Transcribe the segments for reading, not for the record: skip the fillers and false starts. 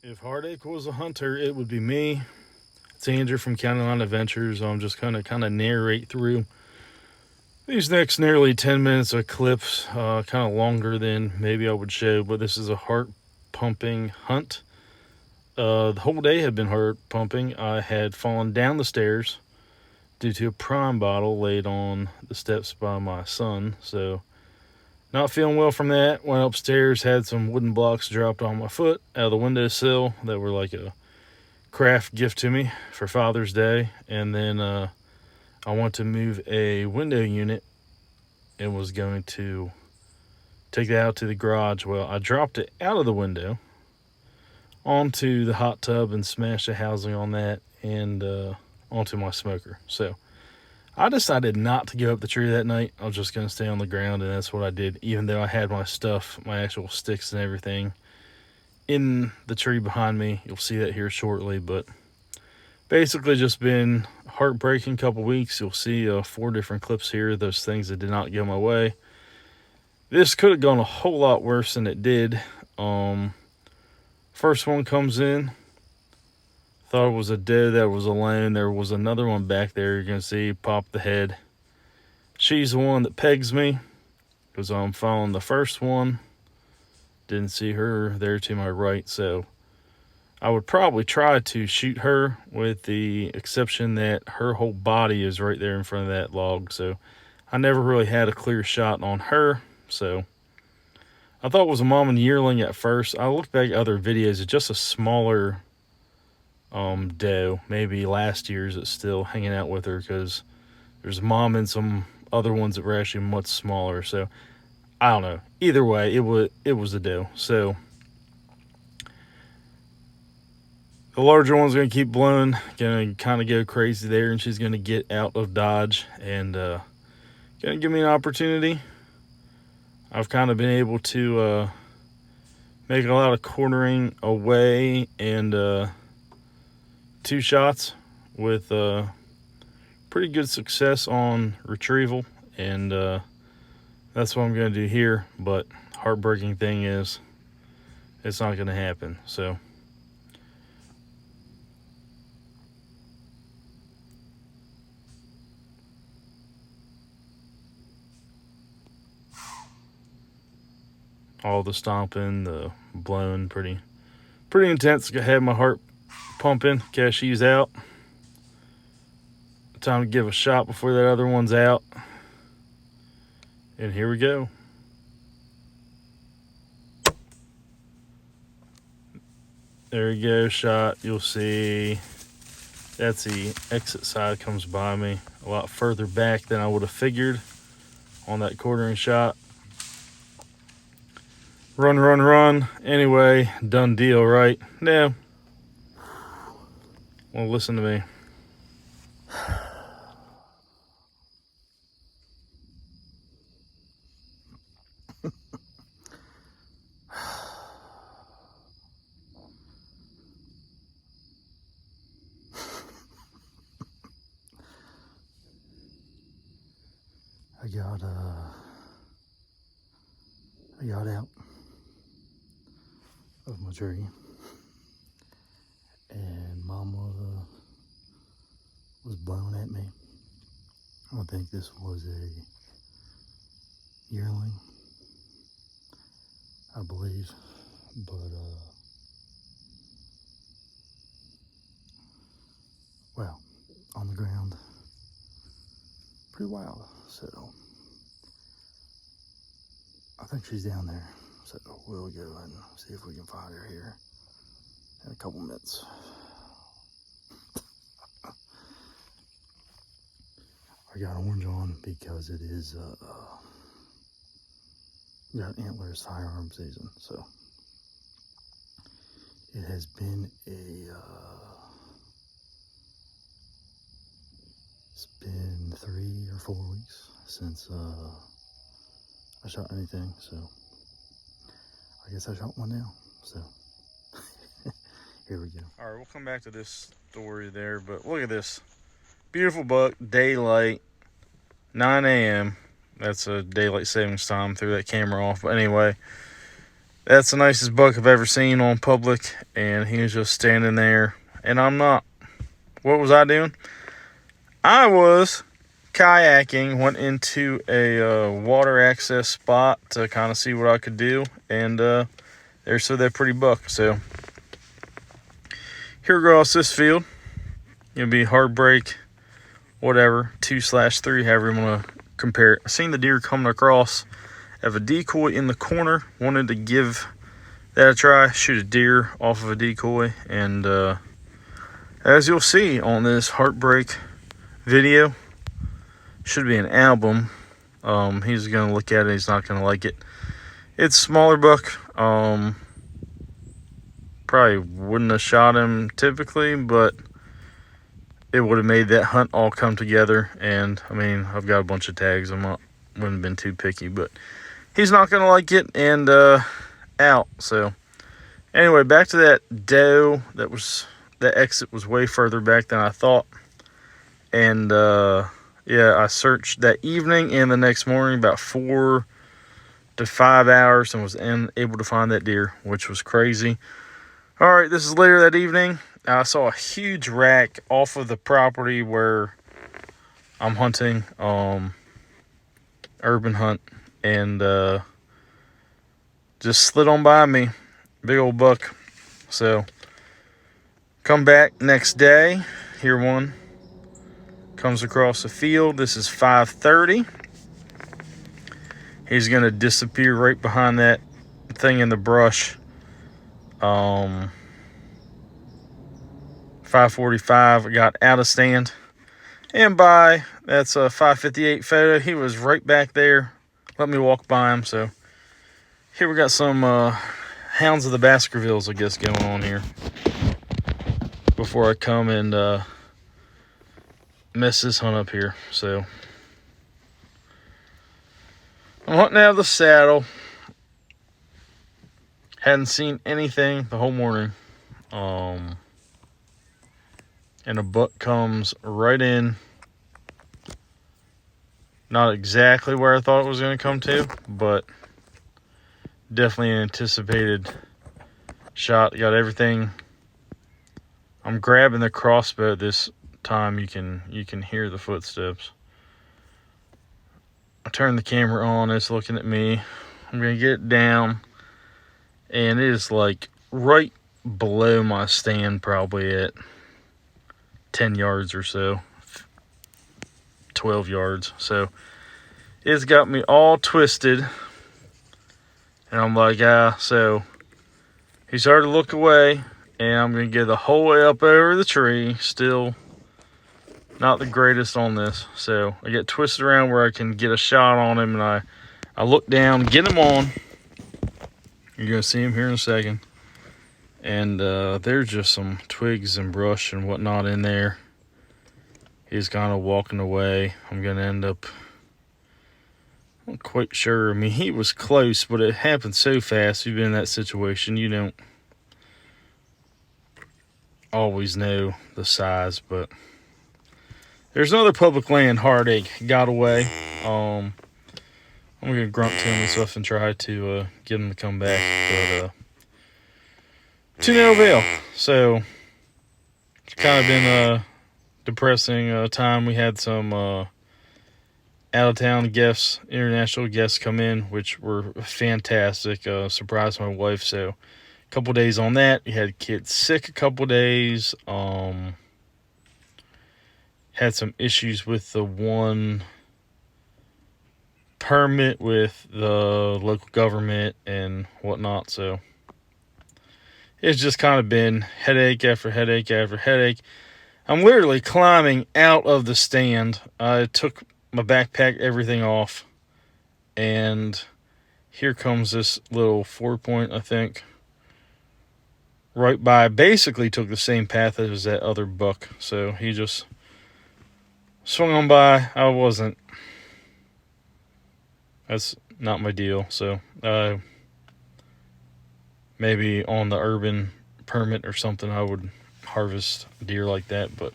If Heartache was a hunter, it would be me. It's Andrew from County Line Adventures. I'm just gonna kind of narrate through these next nearly 10 minutes of clips, kind of longer than maybe I would show, but this is a heart pumping hunt. The whole day had been heart pumping. I had fallen down the stairs due to a prime bottle laid on the steps by my son, so not feeling well from that. Went upstairs, had some wooden blocks dropped on my foot out of the windowsill that were like a craft gift to me for Father's Day. And then I want to move a window unit and was going to take that out to the garage. Well, I dropped it out of the window onto the hot tub and smashed the housing on that and onto my smoker. So I decided not to go up the tree that night. I was just going to stay on the ground, and that's what I did, even though I had my stuff, my actual sticks and everything in the tree behind me. You'll see that here shortly, but basically just been heartbreaking couple weeks. You'll see 4 different clips here, those things that did not go my way. This could have gone a whole lot worse than it did. First one comes in. Thought it was a doe that was alone. There was another one back there. You're going to see pop the head. She's the one that pegs me because I'm following the first one. Didn't see her there to my right, so I would probably try to shoot her, with the exception that her whole body is right there in front of that log. So I never really had a clear shot on her. So I thought it was a mom and yearling at first. I looked back at other videos. It's just a smaller doe. Maybe last year's it's still hanging out with her, because there's a mom and some other ones that were actually much smaller. So I don't know. Either way, it was a doe. So the larger one's going to keep blowing, going to kind of go crazy there, and she's going to get out of dodge and going to give me an opportunity. I've kind of been able to make a lot of quartering away and 2 shots with pretty good success on retrieval, and that's what I'm going to do here. But heartbreaking thing is it's not going to happen. So all the stomping, the blowing, pretty intense. I had my heart pumping. Okay, she's out. Time to give a shot before that other one's out. And here we go. There you go, shot. You'll see that's the exit side, comes by me a lot further back than I would have figured on that quartering shot. Run. Anyway, done deal, right? Now, well, listen to me. I got out of my tree, and Mama was blowing at me. I think this was a yearling, I believe, but well, on the ground, pretty wild. So I think she's down there. So we'll go and see if we can find her here in a couple minutes. I got orange on because it is got antlers, firearm season. So it has been it's been 3 or 4 weeks since I shot anything. So I guess I shot one now. So here we go. All right, we'll come back to this story there, but look at this beautiful buck, daylight, 9 a.m. That's a daylight savings time. Threw that camera off, but anyway, That's the nicest buck I've ever seen on public, and he was just standing there, and I'm not. What was I doing? I was kayaking, went into a water access spot to kind of see what I could do, and there stood that pretty buck. So here across this field, it'll be Heartache, whatever, 2/3, however you want to compare it. I seen the deer coming across. I have a decoy in the corner. Wanted to give that a try, shoot a deer off of a decoy, and as you'll see on this Heartache video, should be an album. He's gonna look at it, he's not gonna like it. It's a smaller buck. Probably wouldn't have shot him typically, but it would have made that hunt all come together. And I mean, I've got a bunch of tags. Wouldn't have been too picky, but he's not gonna like it, and out. So anyway, back to that doe. That exit was way further back than I thought, and yeah, I searched that evening and the next morning, about 4 to 5 hours, and was able to find that deer, which was crazy. All right, this is later that evening. I saw a huge rack off of the property where I'm hunting, urban hunt, and just slid on by me. Big old buck. So come back next day, hear one comes across the field. This is 5:30. He's gonna disappear right behind that thing in the brush. 5:45, I got out of stand, and that's a 5:58 photo. He was right back there. Let me walk by him. So here we got some Hounds of the Baskervilles, I guess, going on here before I come and mess this hunt up here. So I'm hunting out of the saddle. Hadn't seen anything the whole morning. And a buck comes right in. Not exactly where I thought it was going to come to, but definitely an anticipated shot. Got everything. I'm grabbing the crossbow this time. You can hear the footsteps. I turn the camera on. It's looking at me. I'm going to get it down, and it is like right below my stand, probably at 10 yards or so, 12 yards. So it's got me all twisted, and I'm like, so he started to look away, and I'm going to get the whole way up over the tree. Still not the greatest on this. So I get twisted around where I can get a shot on him, and I look down, get him on. You're going to see him here in a second. And there's just some twigs and brush and whatnot in there. He's kind of walking away. I'm going to end up, I'm not quite sure. I mean, he was close, but it happened so fast. You've been in that situation. You don't always know the size, but there's another public land Heartache got away. I'm going to grunt to him and stuff and try to get him to come back, but to no avail. So it's kind of been a depressing time. We had some out-of-town guests, international guests come in, which were fantastic. Surprised my wife. So a couple days on that. We had kids sick a couple days. Had some issues with the one permit with the local government and whatnot. So it's just kind of been headache after headache after headache. I'm literally climbing out of the stand. I took my backpack, everything off, and here comes this little 4-point, I think, right by. Basically took the same path as that other buck. So he just swung on by. That's not my deal. So maybe on the urban permit or something, I would harvest deer like that, but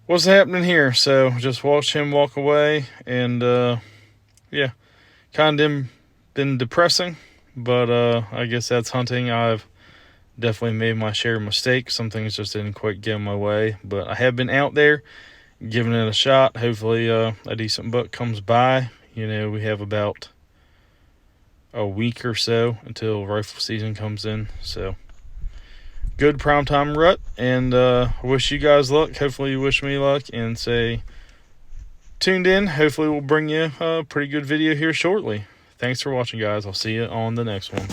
what's happening here? So just watched him walk away, and yeah, kind of been depressing. but I guess that's hunting. I've definitely made my share of mistakes. Some things just didn't quite get in my way, but I have been out there giving it a shot. Hopefully a decent buck comes by. We have about a week or so until rifle season comes in, so good primetime rut, and wish you guys luck. Hopefully you wish me luck and say tuned in. Hopefully we'll bring you a pretty good video here shortly. Thanks for watching, guys. I'll see you on the next one.